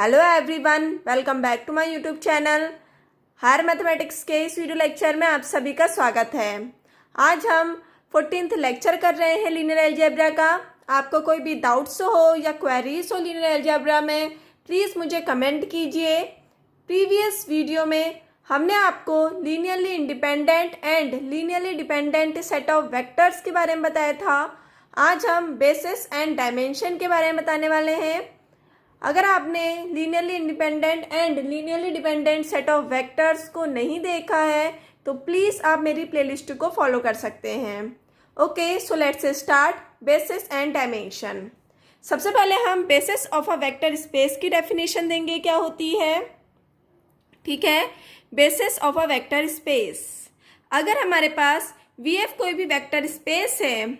Hello everyone, welcome back to my YouTube channel. Higher mathematics के इस video lecture में आप सभी का स्वागत है। आज हम 14th लेक्चर कर रहे हैं लीनियर अलजेब्रा का। आपको कोई भी डाउट्स हो या क्वेरीज हो लीनियर अलजेब्रा में, प्लीज़ मुझे कमेंट कीजिए। प्रीवियस वीडियो में हमने आपको linearly independent and linearly dependent set of vectors के बारे में बताया था। आज हम बेसिस एंड डायमेंशन के बारे में बताने वाले हैं। अगर आपने linearly independent and linearly dependent set of vectors को नहीं देखा है तो प्लीज़ आप मेरी प्लेलिस्ट को फॉलो कर सकते हैं। Okay, so let's start basis and dimension. सबसे पहले हम basis of a vector space की डेफिनेशन देंगे, क्या होती है। ठीक है, basis of a vector space. अगर हमारे पास VF कोई भी वेक्टर स्पेस है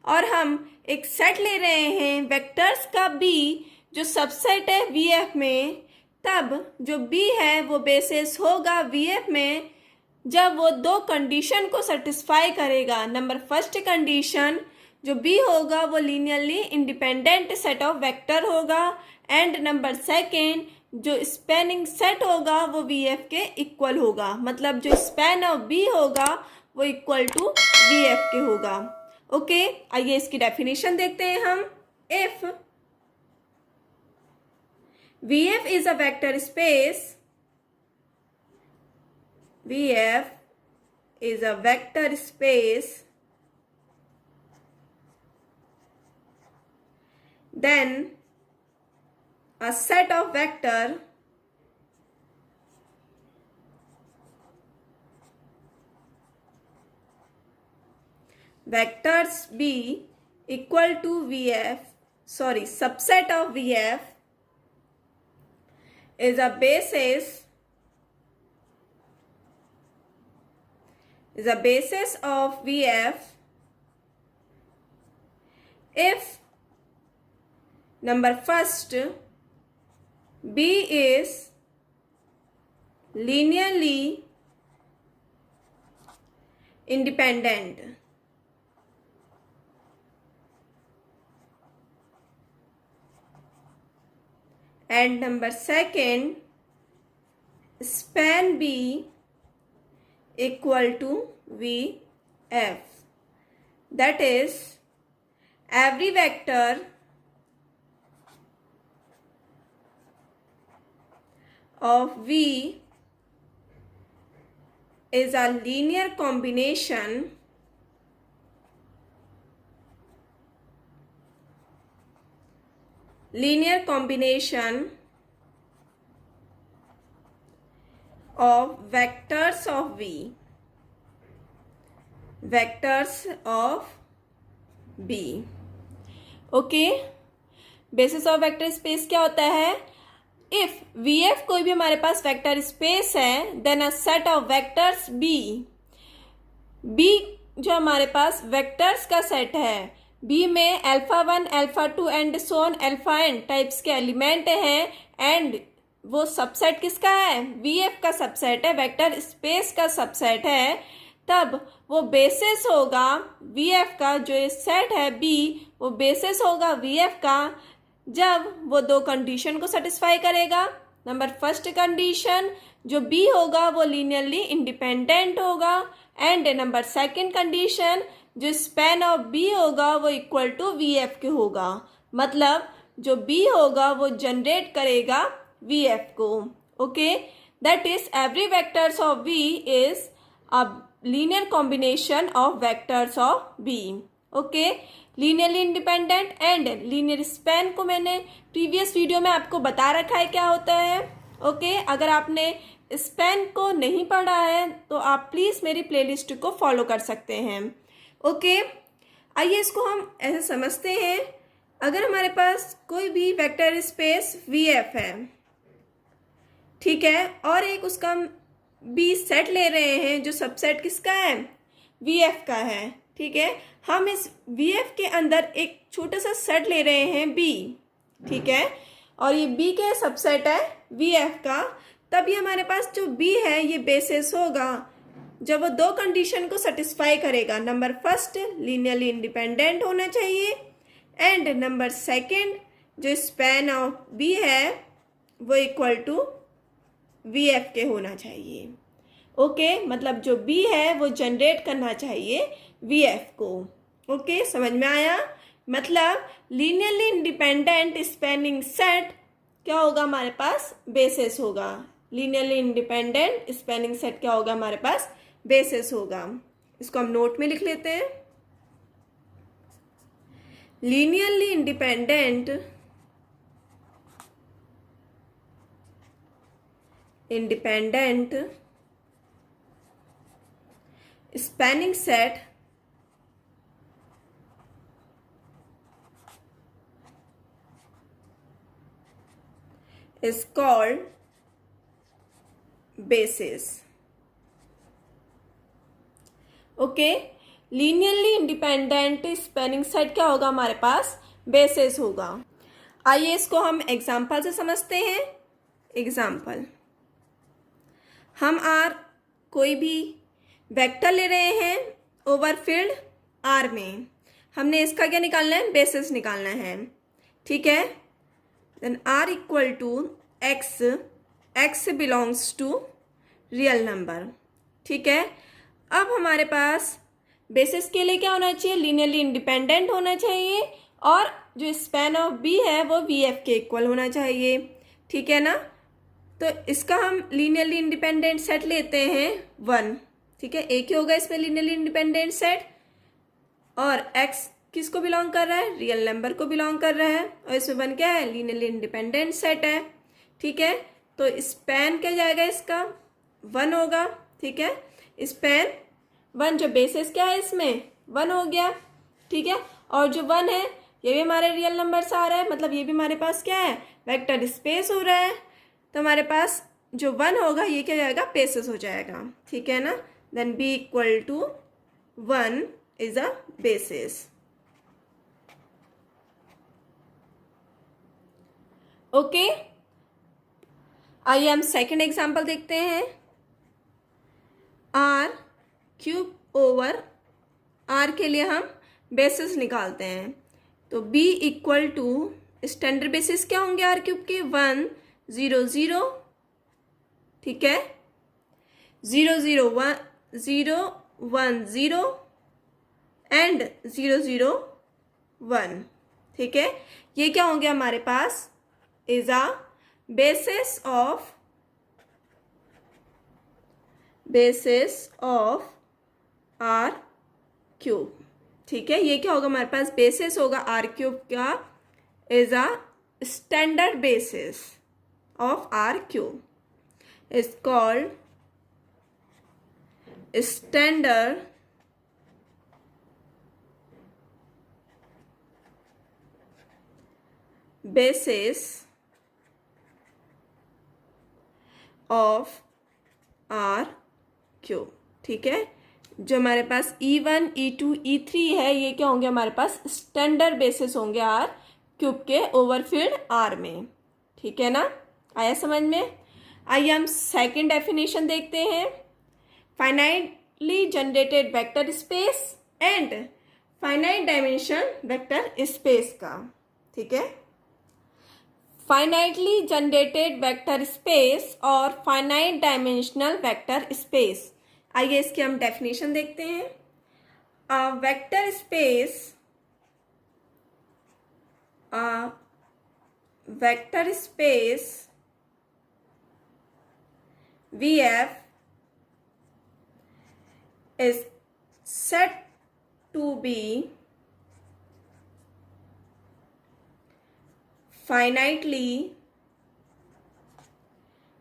और हम एक सेट ले रहे हैं वेक्टर्स का B जो सबसेट है VF में, तब जो B है वो बेसिस होगा VF में जब वो दो कंडीशन को सेटिस्फाई करेगा। नंबर फर्स्ट कंडीशन जो B होगा वो linearly independent set of vector होगा, एंड नंबर सेकेंड जो स्पैनिंग सेट होगा वो VF के इक्वल होगा। मतलब जो स्पैन ऑफ B होगा वो इक्वल टू VF के होगा। ओके, आइए इसकी डेफिनेशन देखते हैं हम। If VF is a vector space, VF is a vector space, then a set of vectors B equal to VF, subset of VF is a basis of VF if number first B is linearly independent, and number second span B equal to VF. That is, every vector of V is a linear combination of vectors of V. Okay, basis of vector space क्या होता है। If VF कोई भी हमारे पास vector space है, then a set of vectors B जो हमारे पास वेक्टर्स का सेट है, B में α1 α2 and so on αn types के एलिमेंट हैं, एंड वो सबसेट किसका है, VF का सबसेट है, वेक्टर स्पेस का सबसेट है। तब वो बेसिस होगा VF का, जो ये सेट है B वो बेसिस होगा VF का जब वो दो कंडीशन को सेटिस्फाई करेगा। नंबर फर्स्ट कंडीशन जो B होगा वो लीनियरली इंडिपेंडेंट होगा, एंड नंबर सेकंड कंडीशन जो स्पैन ऑफ B होगा वो इक्वल टू VF के होगा। मतलब जो B होगा वो जनरेट करेगा VF को। Okay, that is every vectors of V is a linear combination of vectors of B। Okay, linearly independent and linear span को मैंने प्रीवियस वीडियो में आपको बता रखा है क्या होता है। ओके, अगर आपने स्पैन को नहीं पढ़ा है तो आप प्लीज़ मेरी प्लेलिस्ट को फॉलो कर सकते हैं। ओके, आइए इसको हम ऐसे समझते हैं। अगर हमारे पास कोई भी वेक्टर स्पेस VF है, ठीक है, और एक उसका हम B सेट ले रहे हैं जो सबसेट किसका है, VF का है। ठीक है, हम इस VF के अंदर एक छोटा सा सेट ले रहे हैं B, ठीक है, और ये B के सबसेट है VF का। तब ये हमारे पास जो B है ये बेसिस होगा जब वो दो कंडीशन को सेटिस्फाई करेगा। नंबर फर्स्ट लीनियरली इंडिपेंडेंट होना चाहिए, एंड नंबर सेकंड जो स्पैन ऑफ B है वो इक्वल टू वी एफ के होना चाहिए। ओके, मतलब जो बी है वो जनरेट करना चाहिए वी एफ को। ओके, समझ में आया? मतलब लीनियरली इंडिपेंडेंट स्पैनिंग सेट क्या होगा हमारे पास? बेसिस होगा। लीनियरली इंडिपेंडेंट स्पैनिंग सेट क्या होगा हमारे पास? बेसिस होगा। इसको हम नोट में लिख लेते हैं। Linearly independent spanning set is called basis। Okay, linearly independent spanning set क्या होगा हमारे पास? बेसिस होगा। आइए इसको हम एग्जाम्पल से समझते हैं। एग्जाम्पल, हम आर कोई भी वेक्टर ले रहे हैं ओवर फील्ड आर में। हमने इसका क्या निकालना है? बेसिस निकालना है। ठीक है, then r equal to x, x belongs to real number. ठीक है, अब हमारे पास बेसिस के लिए क्या होना चाहिए? लीनियरली इंडिपेंडेंट होना चाहिए और जो स्पैन ऑफ बी है वो वी एफ के इक्वल होना चाहिए। ठीक है ना? तो इसका हम लीनियरली इंडिपेंडेंट सेट लेते हैं 1। ठीक है, एक ही होगा इसमें लीनियरली इंडिपेंडेंट सेट। और x किसको बिलोंग कर रहा है? रियल नंबर को बिलोंग कर रहा है। और इसमें 1 क्या है? लीनियरली इंडिपेंडेंट सेट है। ठीक है, तो स्पैन क्या जाएगा? इसका 1 होगा। ठीक है, स्पैन 1, जो बेसिस क्या है इसमें? 1 हो गया। ठीक है, और जो 1 है ये भी हमारे रियल नंबर से आ रहा है, मतलब ये भी हमारे पास क्या है? वेक्टर स्पेस हो रहा है। तो हमारे पास जो 1 होगा ये क्या जाएगा? बेसिस हो जाएगा। ठीक है ना? Then b equal to 1 is a basis. Okay, आइए हम सेकंड एग्जांपल देखते हैं। r क्यूब ओवर r के लिए हम बेसिस निकालते हैं। तो b equal to standard basis क्या होंगे r क्यूब के? 1 0 0। ठीक है, 0 0 1 0 1 0 एंड 0 0 1। ठीक है, ये क्या होंगे हमारे पास? Is a basis of R cube. ठीक है, ये क्या होगा हमारे पास? बेसिस होगा आर क्यूब का, is a standard basis of R cube, is called standard basis of R cube. ठीक है, जो हमारे पास E1 E2 E3 है ये क्या होंगे हमारे पास? स्टैंडर्ड बेसिस होंगे आर क्यूब के ओवरफील्ड आर में। ठीक है ना? आया समझ में? आइए हम सेकंड डेफिनेशन देखते हैं। Finitely generated vector space and finite dimension vector space का। ठीक है, फाइनाइटली जनरेटेड वेक्टर स्पेस और फाइनाइट डायमेंशनल वेक्टर स्पेस। आइए इसकी हम डेफिनेशन देखते हैं। Vector space VF is said to be finitely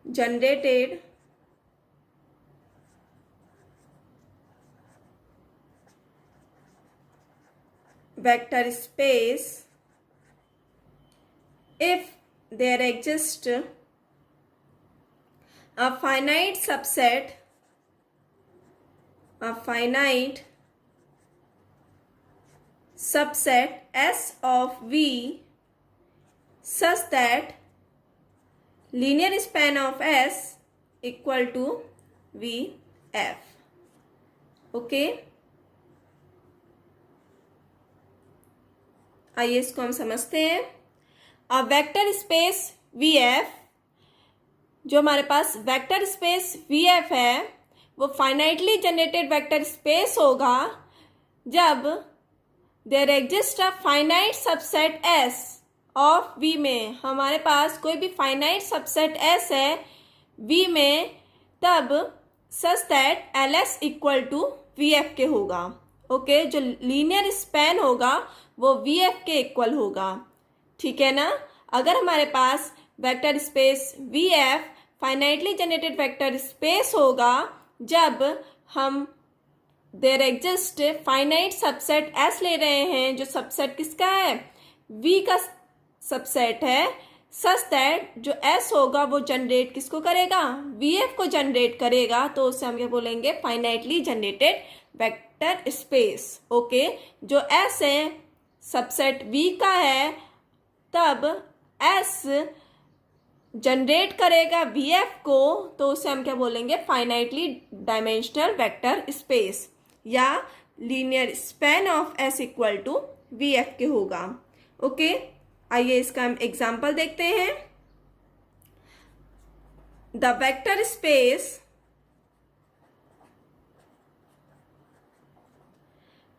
generated vector space if there exists a finite subset S of V such that linear span of S equal to VF. Okay, आइए इसको हम समझते हैं। A vector space VF जो हमारे पास vector space VF है वो फाइनाइटली जनरेटेड वेक्टर स्पेस होगा जब there exist a finite subset S of V में, हमारे पास कोई भी फाइनाइट सबसेट S है V में, तब such that LS equal to VF के होगा। ओके, जो लीनियर स्पैन होगा वो VF के इक्वल होगा। ठीक है ना। अगर हमारे पास vector space VF finitely generated vector space होगा जब हम there exist finite subset S ले रहे हैं, जो सबसेट किसका है, V का सबसेट है, सच दैट जो S होगा वो जनरेट किसको करेगा, VF को जनरेट करेगा, तो उसे हम क्या बोलेंगे, finitely generated vector space. Okay, जो S है सबसेट V का है, तब S जनरेट करेगा VF को, तो उसे हम क्या बोलेंगे, फाइनाइटली डायमेंशनल वेक्टर स्पेस, या linear span of S equal to VF के होगा। ओके, आइए इसका हम एग्जाम्पल देखते हैं। The vector space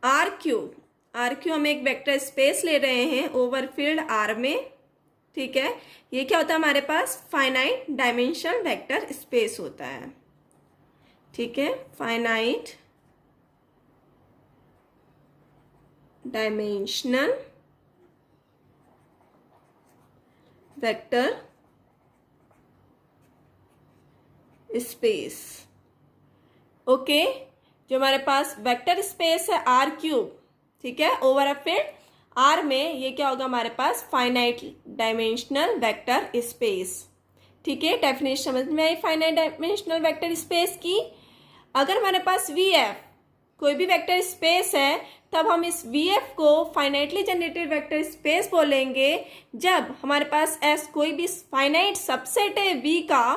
R Q हम एक वेक्टर स्पेस ले रहे हैं ओवर फील्ड R में। ठीक है, ये क्या होता है, हमारे पास फाइनाइट डायमेंशनल वेक्टर स्पेस होता है। ठीक है, finite dimensional vector space. Okay, जो हमारे पास वेक्टर स्पेस है R3, ठीक है, ओवर अ फील्ड R में, ये क्या होगा, हमारे पास फाइनाइट डायमेंशनल वेक्टर स्पेस। ठीक है, डेफिनेशन समझ में आई फाइनाइट डायमेंशनल वेक्टर स्पेस की। अगर हमारे पास VF कोई भी वेक्टर स्पेस है, तब हम इस VF को फाइनाइटली जनरेटेड वेक्टर स्पेस बोलेंगे जब हमारे पास S कोई भी फाइनाइट सबसेट है V का,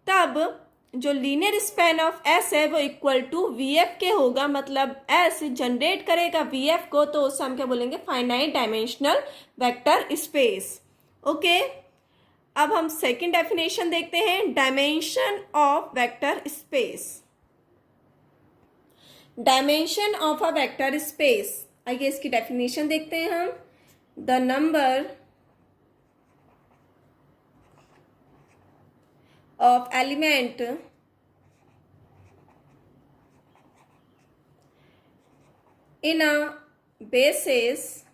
तब जो लीनियर स्पैन ऑफ S है वो इक्वल टू VF के होगा। मतलब S जनरेट करेगा VF को, तो उसे हम क्या बोलेंगे, finite dimensional vector space. Okay, अब हम सेकंड डेफिनेशन देखते हैं, dimension of vector space. Dimension of a vector space, आइए इसकी डेफिनेशन देखते हैं हम। The number of element in a basis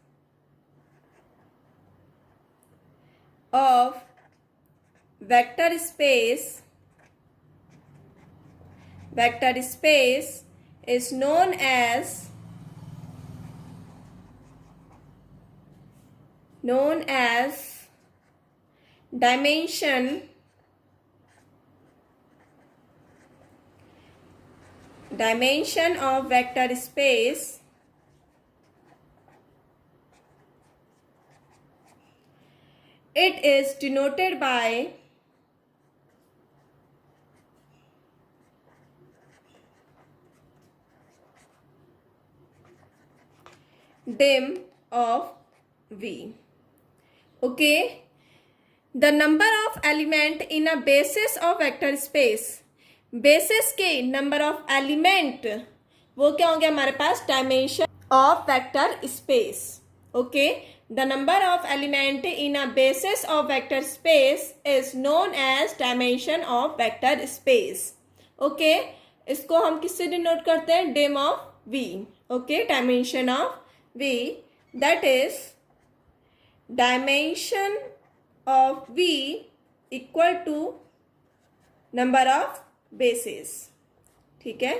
of vector space is known as dimension of vector space it is denoted by dim of V. Okay, the number of element in a basis of vector space, basis के number of element वो क्या हो गया हमारे पास, dimension of vector space. Okay, the number of element in a basis of vector space is known as dimension of vector space. Okay, इसको हम किससे डिनोट करते हैं, dim of V। Okay, dimension of V, that is dimension of V equal to number of basis. ठीक है,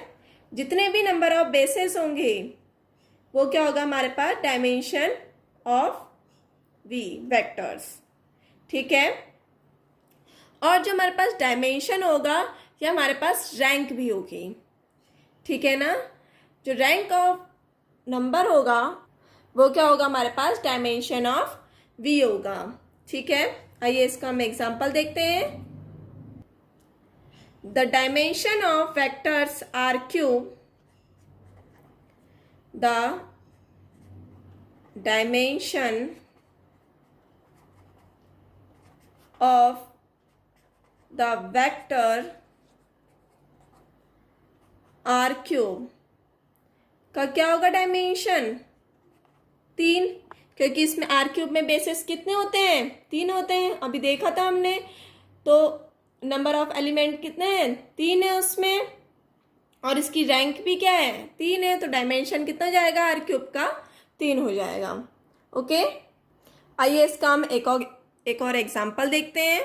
जितने भी number of basis होंगे वो क्या होगा हमारे पास, डायमेंशन ऑफ V वेक्टर्स। ठीक है, और जो हमारे पास डायमेंशन होगा या हमारे पास रैंक भी होगी। ठीक है ना, जो रैंक ऑफ नंबर होगा वो क्या होगा हमारे पास, डायमेंशन ऑफ V होगा। ठीक है, आइए इसका हम एग्जांपल देखते हैं। The dimension of vectors R3, the dimension of the vector R cube का क्या होगा डायमेंशन? 3, क्योंकि इसमें आर क्यूब में बेसिस कितने होते हैं? 3 होते हैं, अभी देखा था हमने। तो नंबर ऑफ एलिमेंट कितने हैं? 3 है उसमें, और इसकी रैंक भी क्या है? 3 है, तो डायमेंशन कितना हो जाएगा आर क्यूब का? 3 हो जाएगा। ओके, आइए इसका हम एक और एग्जाम्पल देखते हैं।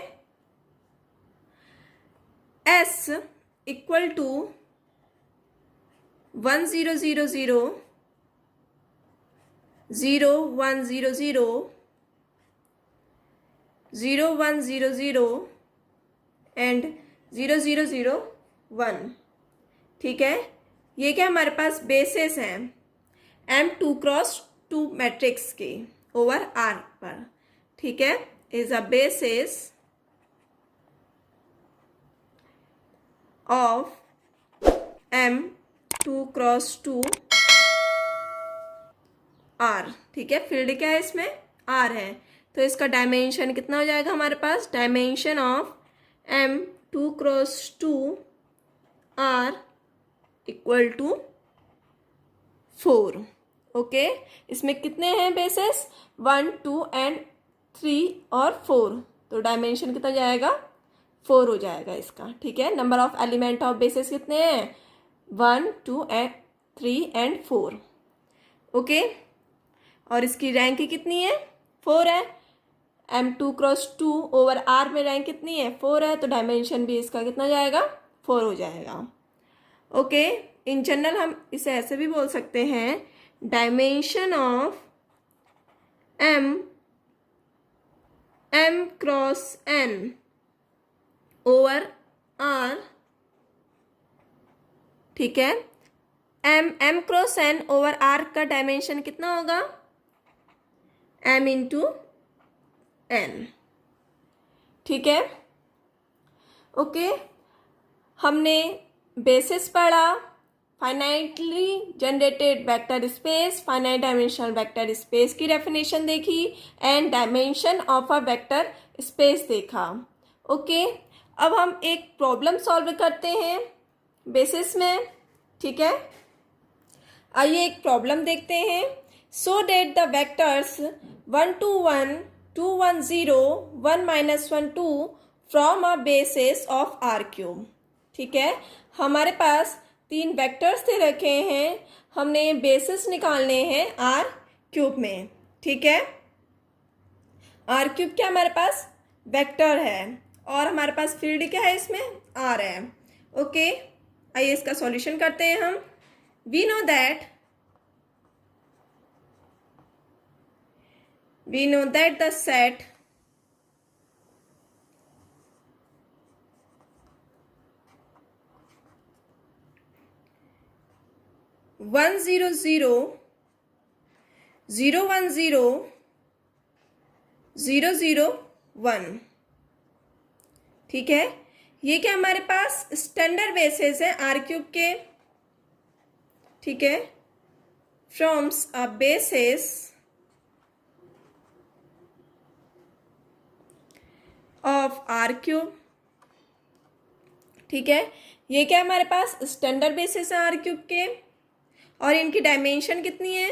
S equal to 1 0 0 0 0 1 0 0 0 1 0 0 and 0 0 0 1। ठीक है, ये क्या हमारे पास बेसिस हैं M2x2 मैट्रिक्स के ओवर R पर। ठीक है, is a basis of M2x2 R। ठीक है, फील्ड क्या है इसमें? R है, तो इसका डायमेंशन कितना हो जाएगा हमारे पास? Dimension of M2x2 R equal to 4। Okay, इसमें कितने हैं बेसिस? 1 2 एंड 3 और 4, तो डायमेंशन कितना जाएगा? 4 हो जाएगा इसका। ठीक है, number of element of basis कितने हैं? 1 2 एंड 3 एंड 4। ओके, और इसकी रैंक कितनी है? 4 है। M2x2 ओवर R में रैंक कितनी है? 4 है, तो डायमेंशन भी इसका कितना जाएगा? 4 हो जाएगा। ओके, इन जनरल हम इसे ऐसे भी बोल सकते हैं, dimension of M cross N over R। ठीक है, M cross N over R का डायमेंशन कितना होगा? M into N। ठीक है, ओके, हमने बेसिस पढ़ा, finitely generated vector space, finite dimensional vector space की डेफिनेशन देखी, and dimension of a vector space देखा। ओके, अब हम एक प्रॉब्लम सॉल्व करते हैं बेसिस में। ठीक है, आइए एक प्रॉब्लम देखते हैं। So that the vectors 1 2 1 2 1 0 1 -1 2 from a basis of R cube. ठीक है, हमारे पास 3 वेक्टर्स दे रखे हैं, हमने बेसिस निकालने हैं आर क्यूब में। ठीक है, आर क्यूब क्या हमारे पास? वेक्टर है, और हमारे पास फील्ड क्या है इसमें? आर है। ओके, आइए इसका सॉल्यूशन करते हैं हम। We know that the set one 0 0 0 1 0 0 0 1। ठीक है, ये क्या हमारे पास स्टैंडर्ड बेसिस है आर क्यूब के। ठीक है, forms a basis of R cube. ठीक है, ये क्या हमारे पास स्टैंडर्ड बेसिस है आर क्यूब के, और इनकी डायमेंशन कितनी है?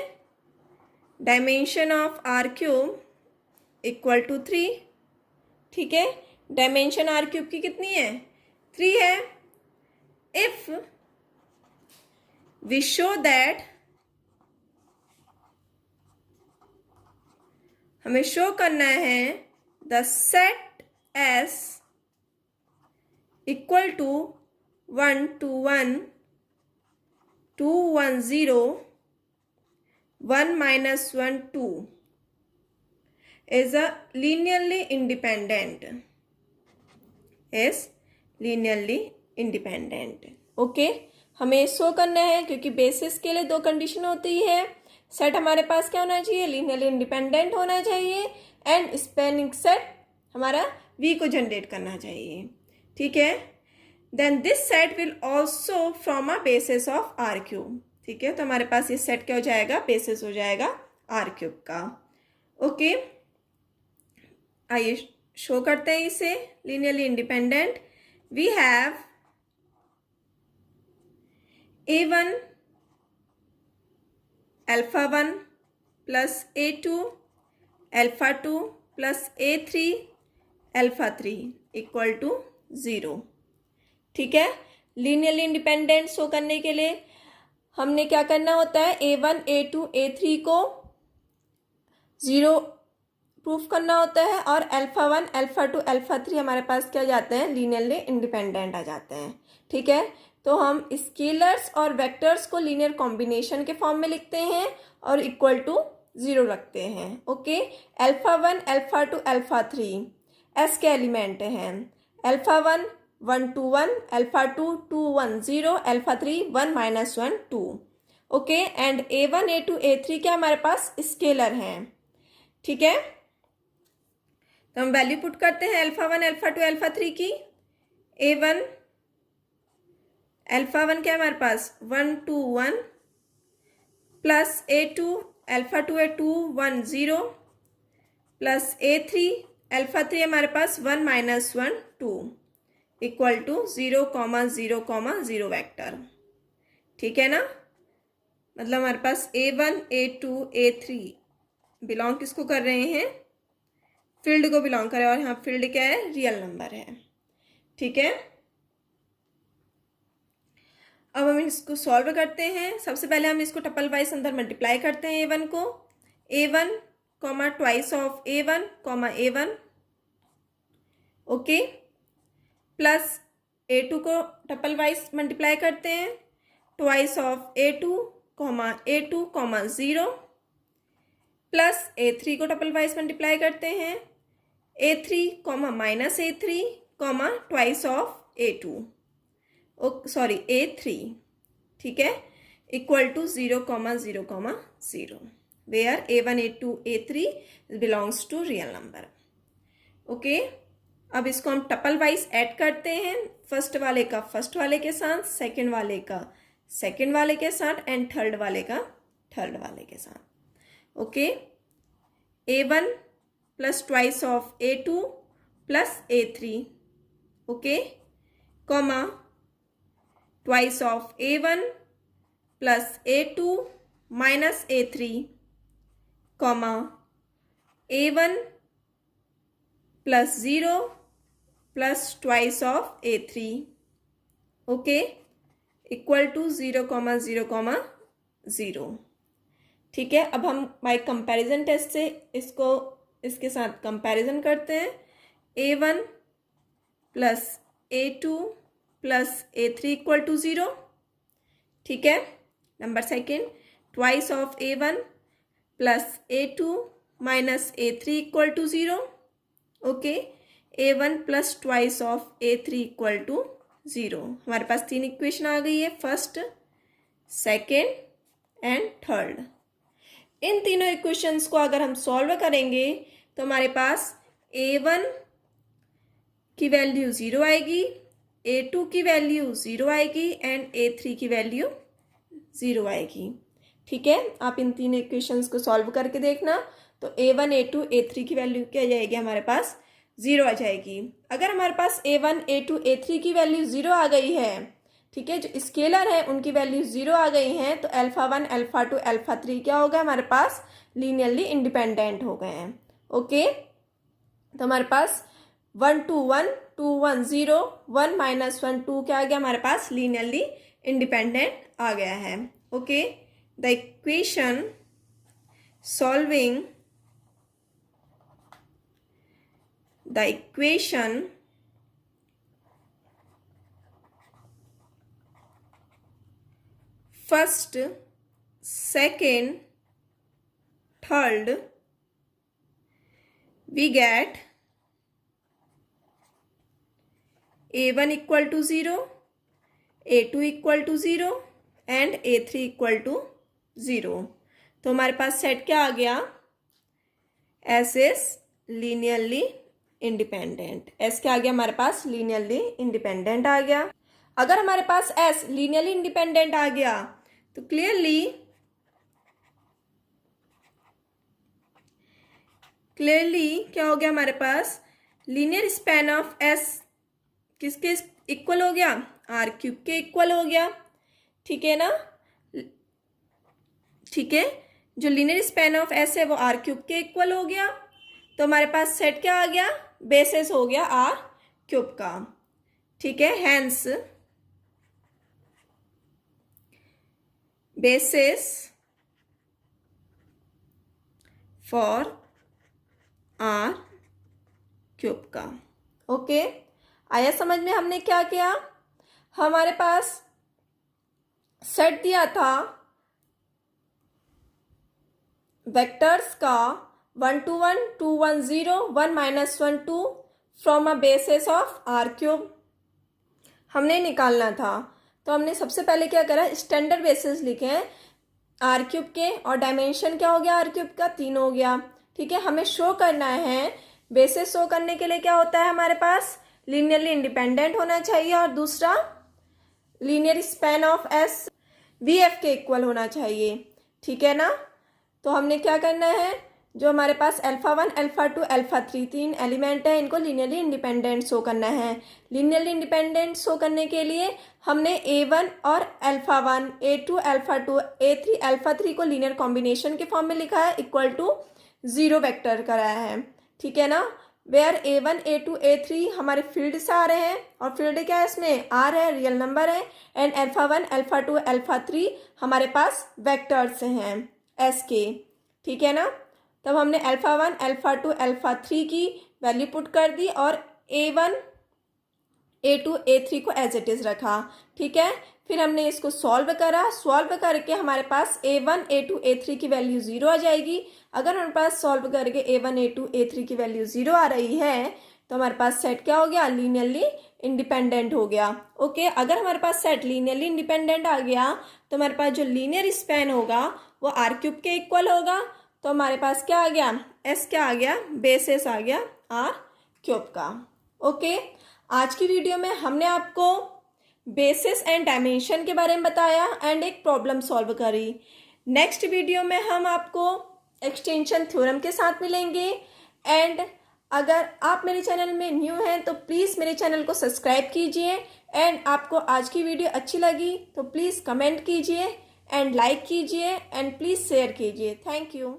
Dimension of R cube equal to 3। ठीक है, डायमेंशन आर क्यूब की कितनी है? 3 है। इफ वी शो दैट, हमें शो करना है the set S equal to 1 2 1 2 1 0 1 -1 2 is a linearly independent। Okay, हमें शो करना है, क्योंकि बेसिस के लिए 2 कंडीशन होती है। सेट हमारे पास क्या होना चाहिए? लीनियरली इंडिपेंडेंट होना चाहिए, एंड स्पैनिंग सेट हमारा V को जनरेट करना चाहिए। ठीक है, then this set will also from a basis of R cube. ठीक है, तो हमारे पास ये सेट क्या हो जाएगा? बेसिस हो जाएगा आर क्यूब का। ओके, आइए शो करते हैं इसे linearly independent. We have A1 alpha 1 plus A2 alpha 2 plus A3 alpha 3 equal to 0। ठीक है, लीनियरली इंडिपेंडेंट शो करने के लिए हमने क्या करना होता है, A1 A2 A3 को 0 प्रूफ करना होता है और अल्फा 1 अल्फा 2 अल्फा 3 हमारे पास क्या जाते हैं, लीनियरली इंडिपेंडेंट आ जाते हैं। ठीक है, तो हम स्केलर्स और वेक्टर्स को लीनियर कॉम्बिनेशन के फॉर्म में लिखते हैं और इक्वल टू 0 रखते हैं। Okay, alpha 1 alpha 2 alpha 3 S के एलिमेंट हैं। Alpha 1 1 2 1, alpha 2 2 1 0, alpha 3 1 -1 2। Okay, and A1 A2 A3 क्या हमारे पास स्केलर हैं। ठीक है, तो हम वैल्यू पुट करते हैं अल्फा 1 अल्फा 2 अल्फा 3 की। A1 अल्फा 1 क्या है हमारे पास 1 2 1 प्लस A2 अल्फा 2 है 2 1 0 प्लस A3 अल्फा 3 हमारे पास 1 -1 2 इक्वल टू 0 0 0 वेक्टर। ठीक है ना, मतलब हमारे पास A1 A2 A3 बिलोंग किसको कर रहे हैं, फील्ड को बिलोंग करे, और यहाँ फील्ड क्या है, रियल नंबर है। ठीक है, अब हम इसको सॉल्व करते हैं। सबसे पहले हम इसको टपल वाइज अंदर मल्टीप्लाई करते हैं A1 को, A1 comma twice of A1 comma A1, okay, plus A2 को टपल वाइज मल्टीप्लाई करते हैं, twice of A2 comma A2 comma 0, plus A3 को टपल वाइज मल्टीप्लाई करते हैं, A3 comma minus A3 comma twice of A2, sorry A3। ठीक है, equal to 0 0 0 where A1 A2 A3 belongs to real number. Okay, अब इसको हम tuple wise add करते हैं, फर्स्ट वाले का फर्स्ट वाले के साथ, सेकंड वाले का सेकंड वाले के साथ, एंड थर्ड वाले का थर्ड वाले के साथ। Okay, A1 plus twice of A2 plus A3, okay, comma twice of A1 plus A2 minus A3, comma A1 plus 0 plus twice of A3, okay, equal to 0 0 0। ठीक है, अब हम बाय कंपैरिजन टेस्ट से इसको इसके साथ कंपैरिजन करते हैं। A1 plus A2 plus A3 equal to 0। ठीक है, number second, twice of A1 plus A2 minus A3 equal to 0, okay, A1 plus twice of A3 equal to 0। हमारे पास तीन इक्वेशन आ गई है, फर्स्ट सेकेंड एंड थर्ड। इन तीनों इक्वेशंस को अगर हम सॉल्व करेंगे तो हमारे पास A1 की वैल्यू 0 आएगी, A2 की वैल्यू 0 आएगी एंड A3 की वैल्यू 0 आएगी। ठीक है, आप इन तीन इक्वेशंस को सॉल्व करके देखना, तो A1 A2 A3 की वैल्यू क्या आ जाएगी, हमारे पास 0 आ जाएगी। अगर हमारे पास A1 A2 A3 की वैल्यू 0 आ गई है, ठीक है, जो स्केलर है उनकी वैल्यू 0 आ गई हैं, तो अल्फा 1 अल्फा 2 अल्फा 3 क्या हो गया, हमारे पास लीनियरली इंडिपेंडेंट हो गए हैं। ओके, तो हमारे पास 1 2 1 2 1 0 1 -1 2 क्या आ गया, हमारे पास लीनियरली इंडिपेंडेंट आ गया है। Okay, the equation solving the equation first, second, third, we get A1 equal to 0, A2 equal to 0 and A3 equal to 0। तो हमारे पास सेट क्या आ गया, S is linearly independent. S क्या आ गया हमारे पास, लीनियरली इंडिपेंडेंट आ गया। अगर हमारे पास एस लीनियरली इंडिपेंडेंट आ गया तो क्लियरली क्या हो गया हमारे पास, लीनियर स्पैन ऑफ एस किसके इक्वल हो गया आर क्यूब के इक्वल हो गया, ठीक है ना। ठीक है, जो लीनियर स्पैन ऑफ एस है वो आर क्यूब के इक्वल हो गया, तो हमारे पास सेट क्या आ गया, बेसिस हो गया आर क्यूब का, ठीक है। Hence basis for R cube का। ओके, आया समझ में। हमने क्या किया, हमारे पास सेट दिया था वेक्टर्स का 1 2 1 2 1 0 1 -1 2 from a basis of R cube हमने निकालना था। तो हमने सबसे पहले क्या करा, स्टैंडर्ड बेसिस लिखे हैं आर क्यूब के, और डायमेंशन क्या हो गया आर क्यूब का 3 हो गया, ठीक है। हमें शो करना है, बेसिस शो करने के लिए क्या होता है हमारे पास, लीनियरली इंडिपेंडेंट होना चाहिए, और दूसरा linear span of S V F के इक्वल होना चाहिए, ठीक है ना। तो हमने क्या करना है, जो हमारे पास अल्फा 1 अल्फा 2 अल्फा 3 तीन एलिमेंट है, इनको लीनियरली इंडिपेंडेंट शो करना है। लीनियरली इंडिपेंडेंट शो करने के लिए हमने A1 और alpha 1 A2 alpha 2 A3 alpha 3 को लीनियर कॉम्बिनेशन के फॉर्म में लिखा है, इक्वल टू 0 वेक्टर कराया है, ठीक है ना। वेयर A1 A2 A3 हमारे फील्ड से आ रहे हैं, और फील्ड क्या है इसमें, आर है, रियल नंबर है, एंड अल्फा 1 अल्फा 2 अल्फा 3 हमारे पास वेक्टर्स हैं एस के, ठीक है ना। तब हमने अल्फा 1 अल्फा 2 अल्फा 3 की वैल्यू पुट कर दी, और A1 A2 A3 को एज इट इज़ रखा, ठीक है। फिर हमने इसको सॉल्व करा, सॉल्व करके हमारे पास A1 A2 A3 की वैल्यू 0 आ जाएगी। अगर हमारे पास सॉल्व करके A1 A2 A3 की वैल्यू 0 आ रही है, तो हमारे पास सेट क्या हो गया, लीनियरली इंडिपेंडेंट हो गया। ओके, अगर हमारे पास सेट लीनियरली इंडिपेंडेंट आ गया, तो हमारे पास जो लीनियर स्पैन होगा वो आर क्यूब के इक्वल होगा। तो हमारे पास क्या आ गया, एस क्या आ गया, बेसिस आ गया आर क्यूब का। ओके, आज की वीडियो में हमने आपको बेसिस एंड डायमेंशन के बारे में बताया एंड एक प्रॉब्लम सॉल्व करी। नेक्स्ट वीडियो में हम आपको एक्सटेंशन थ्योरम के साथ मिलेंगे। एंड अगर आप मेरे चैनल में न्यू हैं तो प्लीज़ मेरे चैनल को सब्सक्राइब कीजिए, एंड आपको आज की वीडियो अच्छी लगी तो प्लीज़ कमेंट कीजिए एंड लाइक कीजिए, एंड प्लीज़ शेयर कीजिए। Thank you.